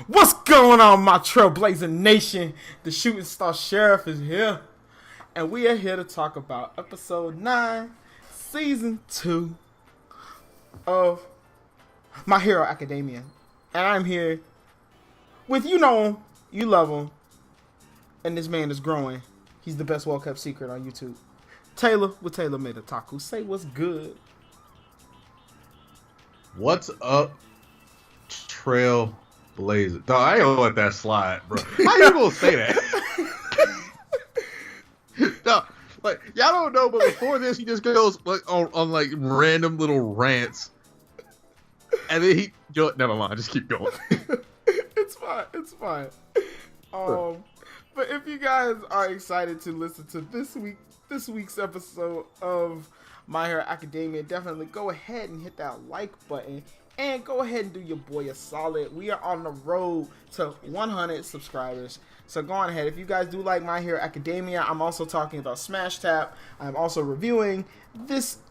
What's going on, my Trailblazing Nation? The Shooting Star Sheriff is here, and we are here to talk about episode 9, season 2 of My Hero Academia. And I'm here with, you know him, you love him, and this man is growing. He's the best well-kept secret on YouTube. Taylor with TaylorMadeOtaku. Say what's good. What's up, Trailblazer? No, I ain't gonna let that slide, bro. How you gonna say that? No, like y'all don't know, but before this, he just goes like on like random little rants, and then never mind, just keep going. It's fine. It's fine. But if you guys are excited to listen to this week's episode of My Hero Academia, definitely go ahead and hit that like button and go ahead and do your boy a solid. We are on the road to 100 subscribers. So go on ahead. If you guys do like My Hero Academia, I'm also talking about Smash Tap. I'm also reviewing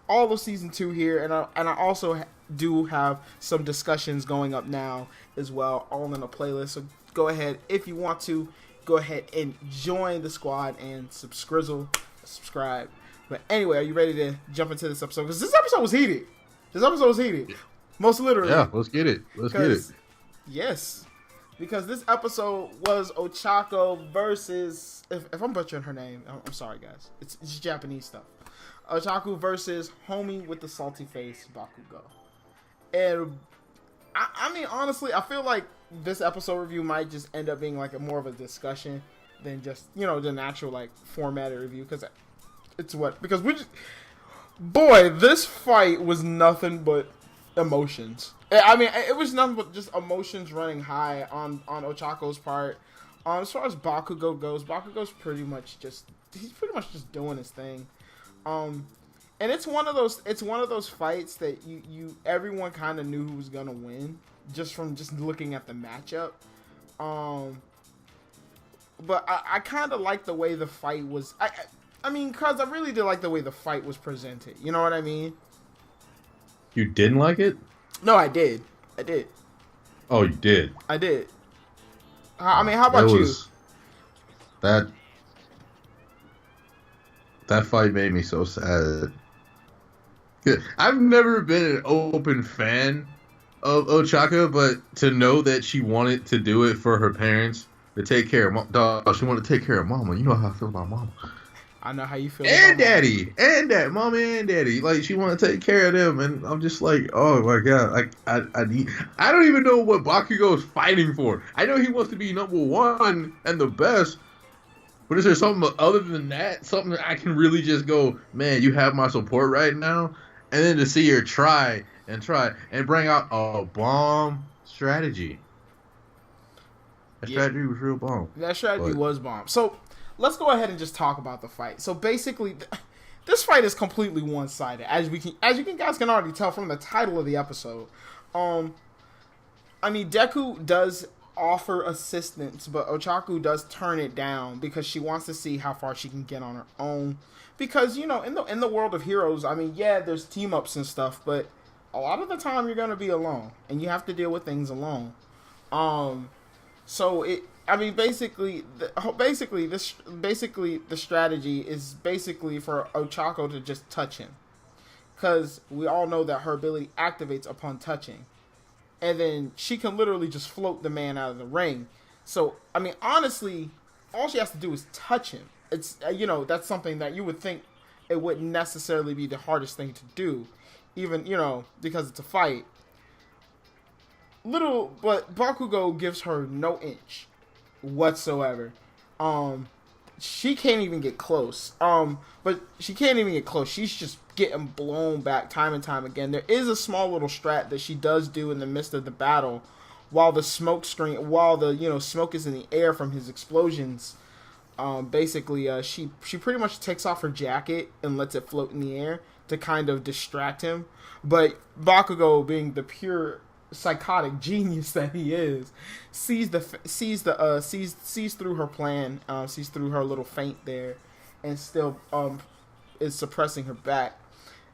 all of season 2 here, and I also do have some discussions going up now as well, all in a playlist. So go ahead if you want to. Go ahead and join the squad and subscribe. But anyway, are you ready to jump into this episode? Because this episode was heated. Most literally. Yeah, let's get it. Yes. Because this episode was Ochako versus... If I'm butchering her name, I'm sorry, guys. It's Japanese stuff. Ochako versus Homie with the salty face, Bakugo. And, I mean, honestly, I feel like this episode review might just end up being like more of a discussion than just, the natural like formatted review, because this fight was nothing but emotions. I mean, it was nothing but just emotions running high on Ochako's part. As far as Bakugo goes, Bakugo's pretty much just doing his thing. And it's one of those fights that everyone kind of knew who was gonna win just from looking at the matchup. But I kind of like the way the fight was. I mean, cause I really did like the way the fight was presented. You know what I mean? You didn't like it? No, I did. Oh, you did? I did. I mean, how about you? That fight made me so sad. I've never been an open fan of Ochaka, but to know that she wanted to do it for her parents, to take care of mom, she wanted to take care of mama. You know how I feel about mama. I know how you feel. And daddy, mama and daddy. Like, she want to take care of them, and I'm just like, oh my god, like I don't even know what Bakugo is fighting for. I know he wants to be number 1 and the best. But is there something other than that? Something that I can really just go, man, you have my support right now? And then to see her try and bring out a bomb strategy. That strategy was real bomb. That strategy was bomb. So let's go ahead and just talk about the fight. So basically, this fight is completely one-sided, as you guys can already tell from the title of the episode. I mean, Deku does offer assistance, but Ochako does turn it down because she wants to see how far she can get on her own. Because, in the world of heroes, I mean, yeah, there's team-ups and stuff, but a lot of the time you're going to be alone, and you have to deal with things alone. Basically the strategy is basically for Ochako to just touch him. Because we all know that her ability activates upon touching. And then she can literally just float the man out of the ring. So, I mean, honestly, all she has to do is touch him. It's, that's something that you would think it wouldn't necessarily be the hardest thing to do. Even, because it's a fight. But Bakugo gives her no inch whatsoever. She can't even get close. She's just getting blown back time and time again. There is a small little strat that she does do in the midst of the battle while the smoke is in the air from his explosions. She pretty much takes off her jacket and lets it float in the air to kind of distract him. But Bakugo, being the pure psychotic genius that he is, sees through her plan, sees through her little feint there, and still is suppressing her back.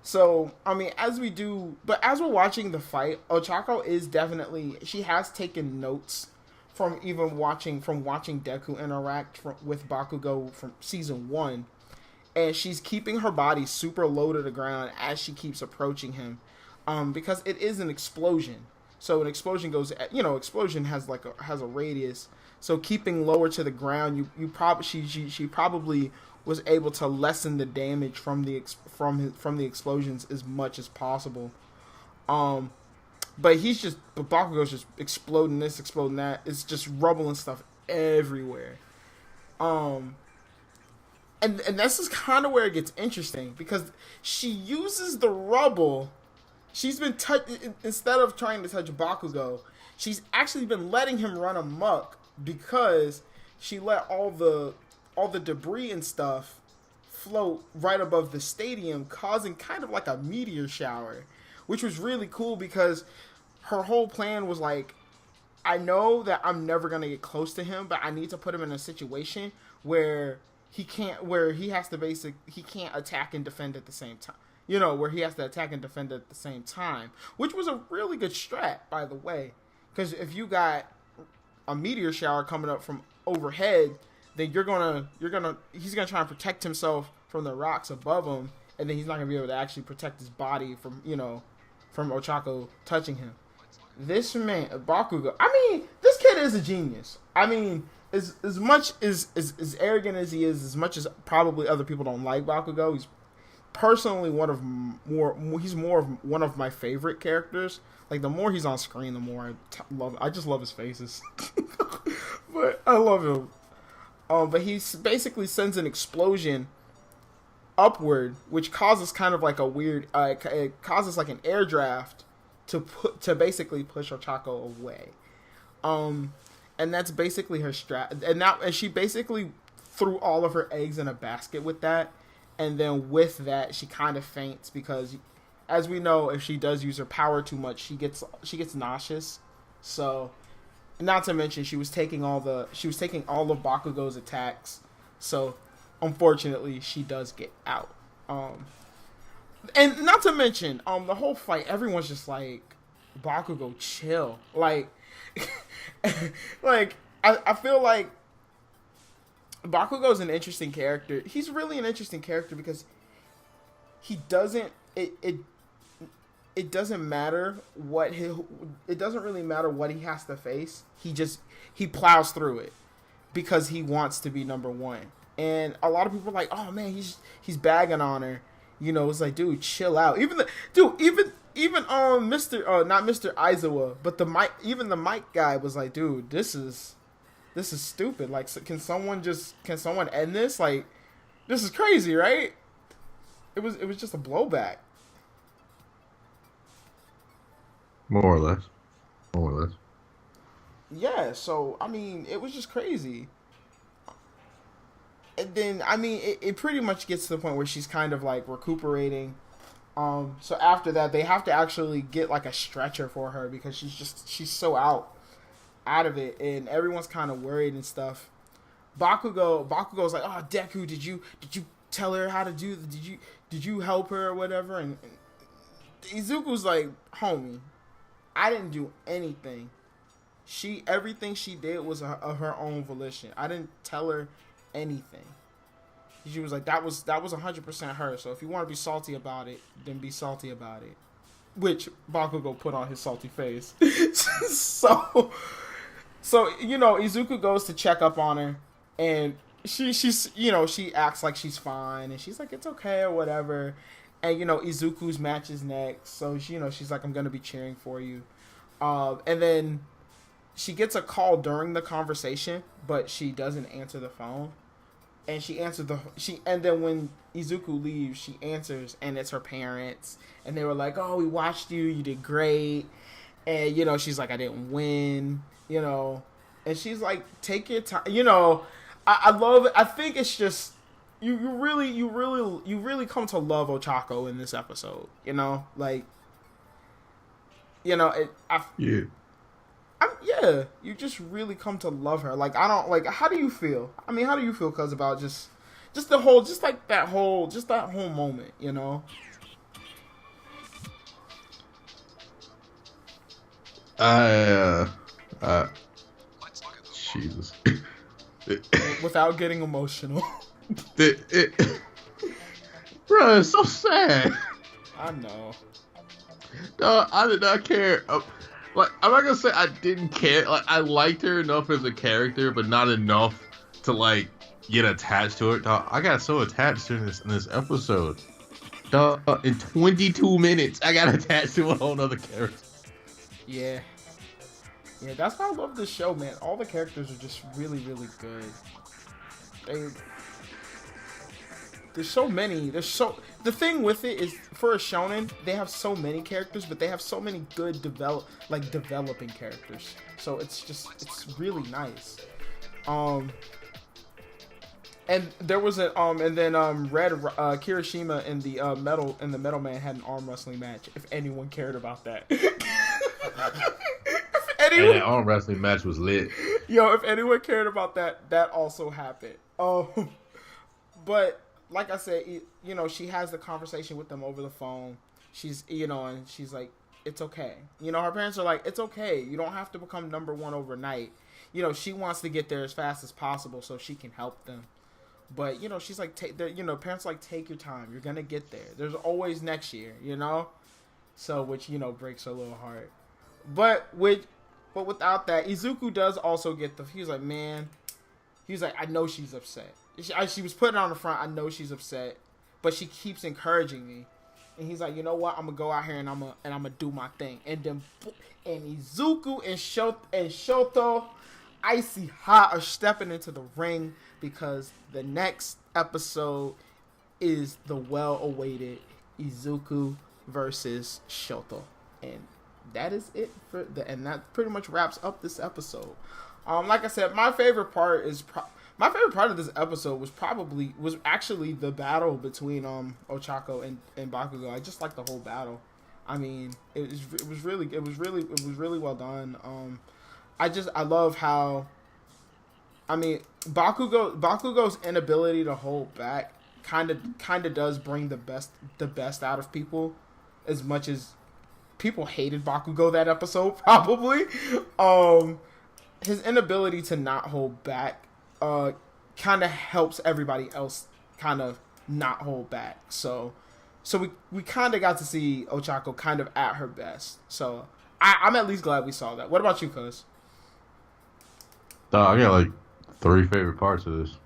So, I mean, as we're watching the fight, Ochako is she has taken notes from watching Deku interact with Bakugo from season 1, and she's keeping her body super low to the ground as she keeps approaching him, because it is an explosion. So an explosion goes, explosion has a radius. So keeping lower to the ground, she probably was able to lessen the damage from the explosions as much as possible. But Bakugo's just exploding this, exploding that. It's just rubble and stuff everywhere. And this is kind of where it gets interesting, because she uses the rubble. She's been instead of trying to touch Bakugo, she's actually been letting him run amok, because she let all the debris and stuff float right above the stadium, causing kind of like a meteor shower, which was really cool, because her whole plan was like, I know that I'm never going to get close to him, but I need to put him in a situation where he can't attack and defend at the same time. Where he has to attack and defend at the same time, which was a really good strat, by the way, because if you got a meteor shower coming up from overhead, then he's gonna try and protect himself from the rocks above him, and then he's not gonna be able to actually protect his body from Ochako touching him. This man, Bakugo, this kid is a genius. As much as arrogant as he is, as much as probably other people don't like Bakugo, he's personally one of one of my favorite characters. Like, the more he's on screen, the more I just love his faces. But I love him. But he basically sends an explosion upward, which causes kind of like a weird, it causes like an air draft to basically push Ochako away. And that's basically her strat. And she basically threw all of her eggs in a basket with that. And then with that, she kind of faints, because, as we know, if she does use her power too much, she gets nauseous. So, not to mention, she was taking all of Bakugo's attacks. So, unfortunately, she does get out. And not to mention, the whole fight, everyone's just like, Bakugo, chill. Like, I feel like Bakugo's an interesting character. He's really an interesting character, because he doesn't. It doesn't matter what it doesn't really matter what he has to face. He plows through it, because he wants to be number one. And a lot of people are like, oh man, he's bagging on her. It's like, dude, chill out. Even Mr. Not Mr. Aizawa, but the mic guy was like, dude, this is stupid. Like, can someone end this? Like, this is crazy, right? It was just a blowback. More or less. Yeah, so, it was just crazy. And then, it pretty much gets to the point where she's kind of, like, recuperating. So after that, they have to actually get, like, a stretcher for her, because she's so out of it, and everyone's kind of worried and stuff. Bakugo's like, oh, Deku, did you tell her how to do, did you help her or whatever? And Izuku's like, homie, I didn't do anything. Everything she did was of her own volition. I didn't tell her anything. She was like, that was 100% her. So if you want to be salty about it, then be salty about it. Which Bakugo put on his salty face. So Izuku goes to check up on her, and she acts like she's fine, and she's like, it's okay or whatever. And Izuku's match is next, so she's like, I'm gonna be cheering for you. And then she gets a call during the conversation, but she doesn't answer the phone. And and then when Izuku leaves, she answers, and it's her parents, and they were like, "Oh, we watched you. You did great." And she's like, "I didn't win." And she's like, "Take your time." I love it. I think it's just you really come to love Ochako in this episode. Yeah, you just really come to love her. Like, how do you feel? How do you feel, cuz, about just that whole moment, Jesus. Without getting emotional. Bro, it's so sad. I know. No, I did not care. Like, I'm not gonna say I didn't care. Like, I liked her enough as a character, but not enough to like get attached to her. Dog, I got so attached to this episode. Dog, in 22 minutes, I got attached to a whole other character. Yeah. Yeah, that's why I love this show, man. All the characters are just really, really good. There's so many. The thing with it is, for a shonen, they have so many characters, but they have so many good developing characters. So it's really nice. And there was Red Kirishima in the Metal Man had an arm wrestling match. If anyone cared about that. And that arm wrestling match was lit. Yo, if anyone cared about that, that also happened. But like I said, you know, she has the conversation with them over the phone. She's, you know, and she's like, it's okay. You know, her parents are like, it's okay. You don't have to become number one overnight. You know, she wants to get there as fast as possible so she can help them. But, you know, she's like, parents are like, take your time. You're going to get there. There's always next year, you know? So, which, you know, breaks her little heart. But without that, Izuku does also get he was like, man, he was like, I know she's upset. She was putting it on the front, I know she's upset, but she keeps encouraging me. And he's like, you know what, I'm gonna go out here and I'm gonna do my thing. And then, Izuku and Shoto, Icy Hot are stepping into the ring because the next episode is the well-awaited Izuku versus Shoto. And that is it and that pretty much wraps up this episode. Like I said, my favorite part of this episode was actually the battle between Ochako and Bakugo. I just like the whole battle. I mean, it was really well done. I love how, I mean, Bakugo's inability to hold back kind of does bring the best out of people, as much as people hated Bakugo that episode, probably. His inability to not hold back kind of helps everybody else kind of not hold back. So we kind of got to see Ochako kind of at her best. So I'm at least glad we saw that. What about you, cuz? I got like 3 favorite parts of this,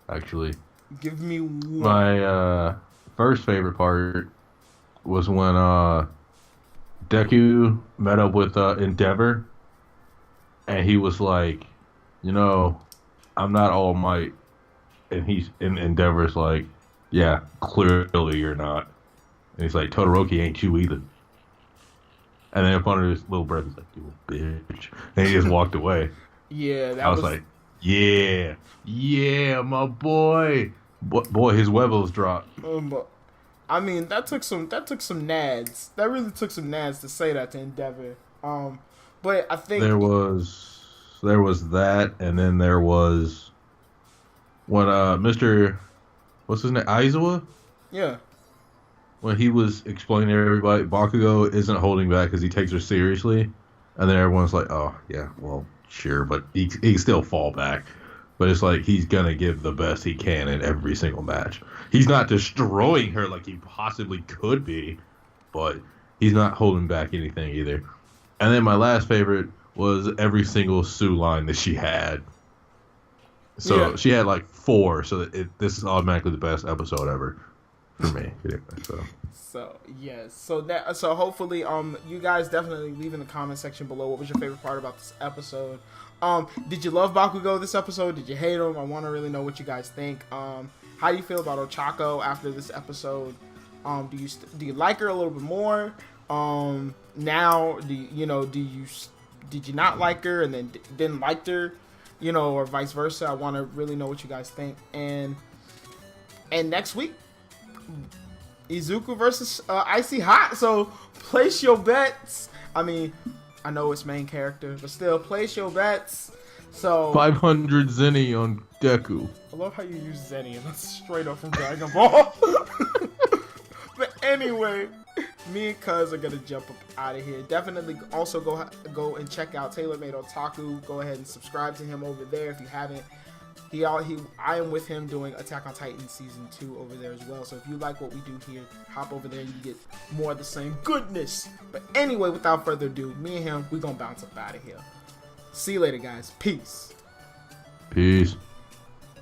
actually. Give me one. My first favorite part was when Deku met up with Endeavor, and he was like, you know, I'm not All Might. And Endeavor's like, yeah, clearly you're not. And he's like, Todoroki ain't you either. And then up under his little breath, he's like, you bitch. And he just walked away. Yeah, I was like, yeah, my boy. Boy, his levels dropped. I mean, that took some nads. That really took some nads to say that to Endeavor. But I think there was that, and then there was when Mr. what's his name, Aizawa? Yeah. When he was explaining to everybody Bakugo isn't holding back because he takes her seriously, and then everyone's like, oh yeah, well sure, but he can still fall back. But it's like he's gonna give the best he can in every single match. He's not destroying her like he possibly could be, but he's not holding back anything either. And then my last favorite was every single Sue line that she had. So yeah. She had like 4, so this is automatically the best episode ever for me. So yes, so hopefully you guys definitely leave in the comment section below what was your favorite part about this episode. Did you love Bakugo this episode? Did you hate him? I want to really know what you guys think. How do you feel about Ochako after this episode? Do you like her a little bit more? Now, did you not like her and then didn't like her, or vice versa? I want to really know what you guys think. And next week, Izuku versus Icy Hot. So place your bets. I mean, I know it's main character, but still, place your bets. So 500 Zenny on Deku. I love how you use Zenny, and that's straight up from Dragon Ball. But anyway, me and Cuz are gonna jump up out of here. Definitely also go and check out TaylorMadeOtaku. Go ahead and subscribe to him over there if you haven't. I am with him doing Attack on Titan season 2 over there as well. So if you like what we do here, hop over there and you get more of the same goodness. But anyway, without further ado, me and him, we gonna bounce up out of here. See you later, guys. Peace. Peace.